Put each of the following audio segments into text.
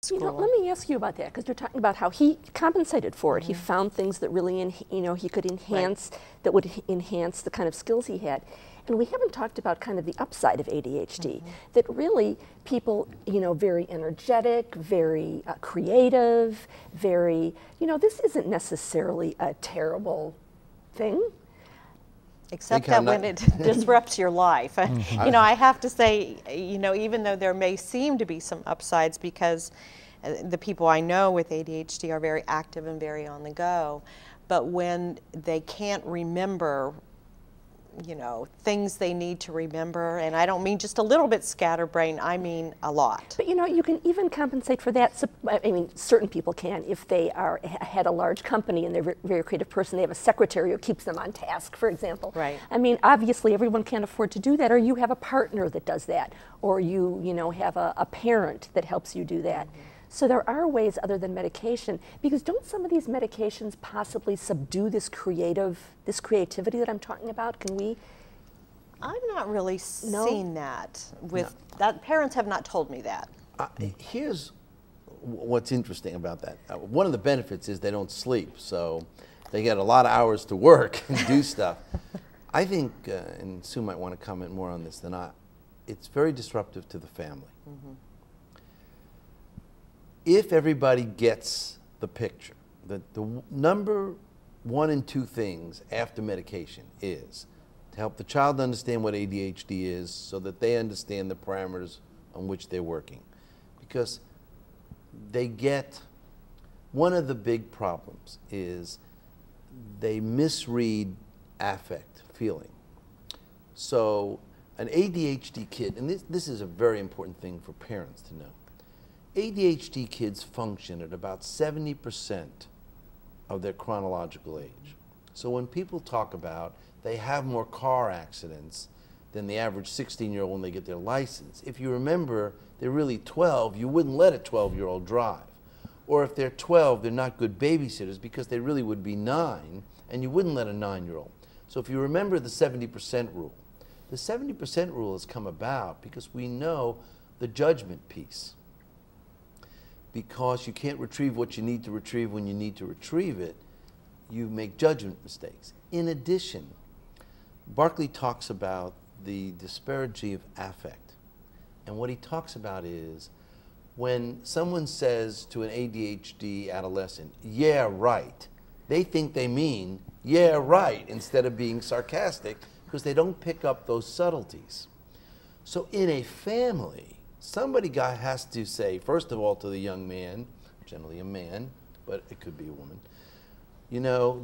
school. You know, let me ask you about that, because you're talking about how he compensated for it. He found things that really, he could enhance, that would enhance the kind of skills he had. And we haven't talked about kind of the upside of ADHD, that really people, very energetic, very creative, very, this isn't necessarily a terrible thing. Except that when it disrupts your life. I have to say, even though there may seem to be some upsides, because the people I know with ADHD are very active and very on the go, but when they can't remember things they need to remember, and I don't mean just a little bit scatterbrained, I mean a lot. But you can even compensate for that. I mean, certain people can. If they had a large company and they're a very creative person, they have a secretary who keeps them on task, for example. Right. I mean, obviously everyone can't afford to do that, or you have a partner that does that, or you have a parent that helps you do that. So there are ways other than medication, because don't some of these medications possibly subdue this creativity that I'm talking about? Can we? I've not really seen that that. Parents have not told me that. Here's what's interesting about that. One of the benefits is they don't sleep, so they get a lot of hours to work and do stuff. I think, and Sue might want to comment more on this than I, it's very disruptive to the family. If everybody gets the picture, that the number 1 and 2 things after medication is to help the child understand what ADHD is, so that they understand the parameters on which they're working. Because they get, one of the big problems is they misread affect, feeling. So an ADHD kid, and this is a very important thing for parents to know, ADHD kids function at about 70% of their chronological age. So when people talk about they have more car accidents than the average 16-year-old when they get their license, if you remember they're really 12, you wouldn't let a 12-year-old drive. Or if they're 12, they're not good babysitters because they really would be 9, and you wouldn't let a 9-year-old. So if you remember the 70% rule, the 70% rule has come about because we know the judgment piece. Because you can't retrieve what you need to retrieve when you need to retrieve it, you make judgment mistakes. In addition, Barkley talks about the disparity of affect. And what he talks about is when someone says to an ADHD adolescent, yeah, right, they think they mean, yeah, right, instead of being sarcastic, because they don't pick up those subtleties. So in a family, somebody has to say, first of all, to the young man, generally a man, but it could be a woman,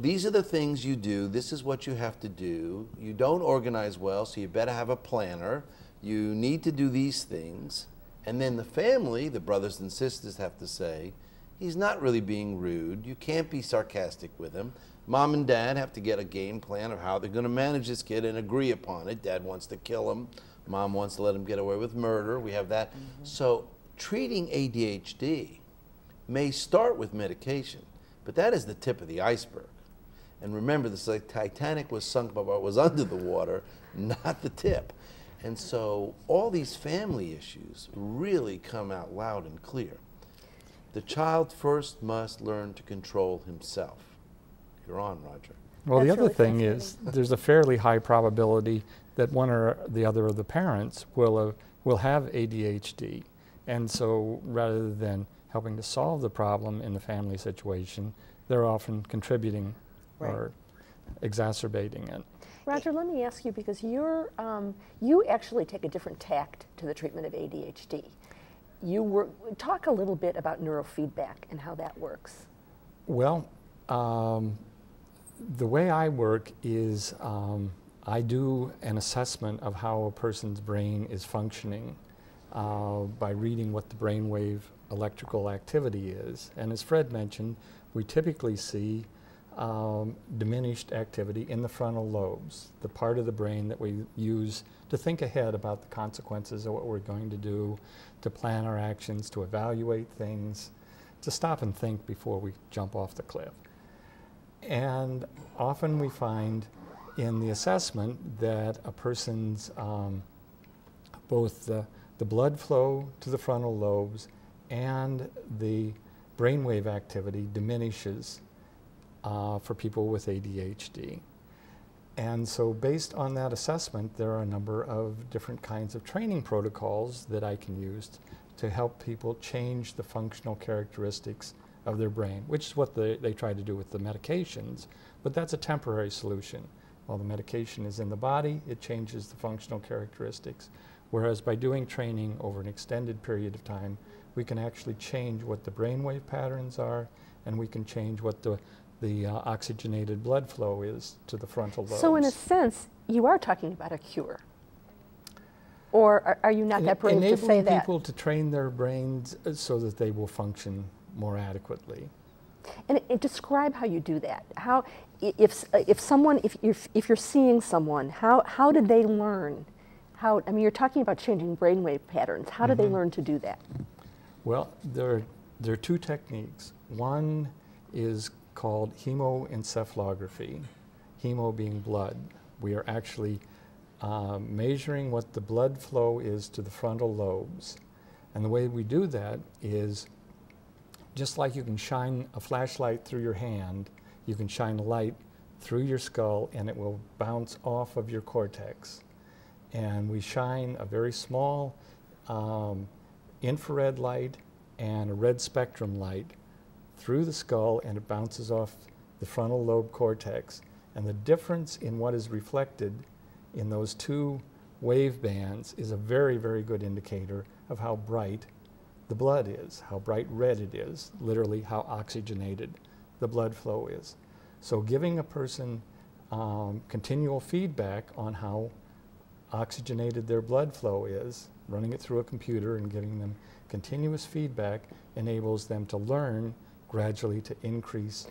these are the things you do, this is what you have to do, you don't organize well, so you better have a planner, you need to do these things, and then the family, the brothers and sisters, have to say, he's not really being rude, you can't be sarcastic with him, mom and dad have to get a game plan of how they're going to manage this kid and agree upon it. Dad wants to kill him, mom wants to let him get away with murder. We have that. So treating ADHD may start with medication, but that is the tip of the iceberg. And remember, the Titanic was sunk by what was under the water, not the tip. And so all these family issues really come out loud and clear. The child first must learn to control himself. You're on, Roger. Well, That's the other really thing is there's a fairly high probability that one or the other of the parents will have ADHD. And so rather than helping to solve the problem in the family situation, they're often contributing or exacerbating it. Roger, let me ask you, because you actually take a different tact to the treatment of ADHD. Talk a little bit about neurofeedback and how that works. Well, the way I work is I do an assessment of how a person's brain is functioning by reading what the brainwave electrical activity is. And as Fred mentioned, we typically see diminished activity in the frontal lobes, the part of the brain that we use to think ahead about the consequences of what we're going to do, to plan our actions, to evaluate things, to stop and think before we jump off the cliff. And often we find in the assessment that a person's both the blood flow to the frontal lobes and the brainwave activity diminishes for people with ADHD. And so based on that assessment, there are a number of different kinds of training protocols that I can use to help people change the functional characteristics of their brain, which is what they try to do with the medications, but that's a temporary solution. While the medication is in the body, it changes the functional characteristics. Whereas by doing training over an extended period of time, we can actually change what the brainwave patterns are, and we can change what the oxygenated blood flow is to the frontal lobes. So in a sense, you are talking about a cure. Or are you not that brave to say that? Enabling people to train their brains so that they will function more adequately. And describe how you do that. How, if you're seeing someone, how did they learn? I mean, you're talking about changing brainwave patterns. How do they learn to do that? Well, there are two techniques. One is called hemoencephalography, hemo being blood. We are actually measuring what the blood flow is to the frontal lobes. And the way we do that is just like you can shine a flashlight through your hand, you can shine a light through your skull and it will bounce off of your cortex. And we shine a very small infrared light and a red spectrum light through the skull, and it bounces off the frontal lobe cortex. And the difference in what is reflected in those two wave bands is a very, very good indicator of how bright the blood is, how bright red it is, literally how oxygenated the blood flow is. So giving a person continual feedback on how oxygenated their blood flow is, running it through a computer and giving them continuous feedback enables them to learn gradually to increase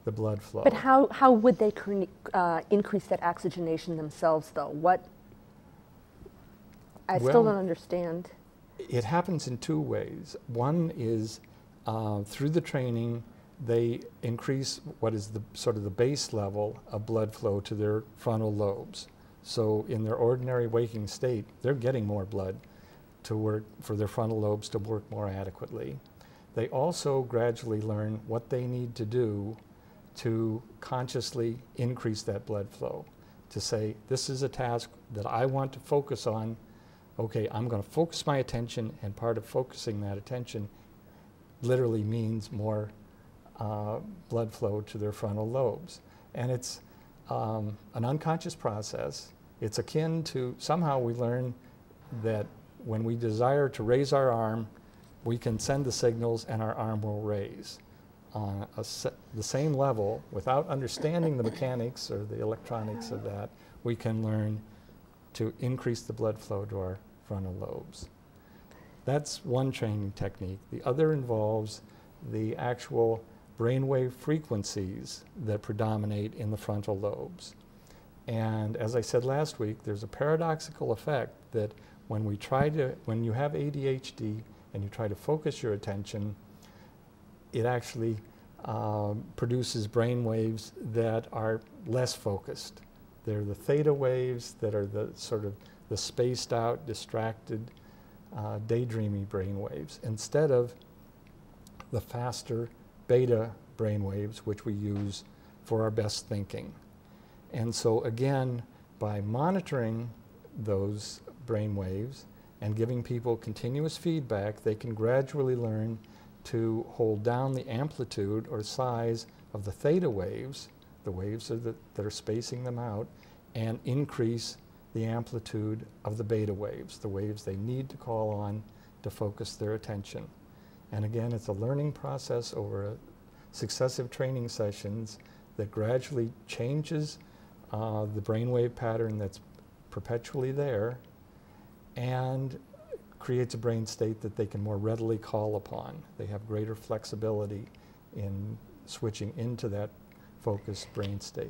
the blood flow. But how would they increase that oxygenation themselves, though? I still don't understand. It happens in two ways. One is through the training, they increase what is the sort of the base level of blood flow to their frontal lobes. So in their ordinary waking state, they're getting more blood to work for their frontal lobes to work more adequately. They also gradually learn what they need to do to consciously increase that blood flow, to say, this is a task that I want to focus on. Okay, I'm going to focus my attention, and part of focusing that attention literally means more blood flow to their frontal lobes. And it's an unconscious process. It's akin to, somehow we learn that when we desire to raise our arm, we can send the signals and our arm will raise. On the same level, without understanding the mechanics or the electronics of that, we can learn to increase the blood flow to our frontal lobes. That's one training technique. The other involves the actual brainwave frequencies that predominate in the frontal lobes. And as I said last week, there's a paradoxical effect that when you have ADHD and you try to focus your attention, it actually produces brain waves that are less focused. They're the theta waves that are the sort of the spaced out, distracted, daydreamy brain waves, instead of the faster beta brain waves, which we use for our best thinking. And so again, by monitoring those brain waves and giving people continuous feedback, they can gradually learn to hold down the amplitude or size of the theta waves, the waves that are spacing them out, and increase the amplitude of the beta waves, the waves they need to call on to focus their attention. And again, it's a learning process over successive training sessions that gradually changes the brainwave pattern that's perpetually there and creates a brain state that they can more readily call upon. They have greater flexibility in switching into that focused brain state.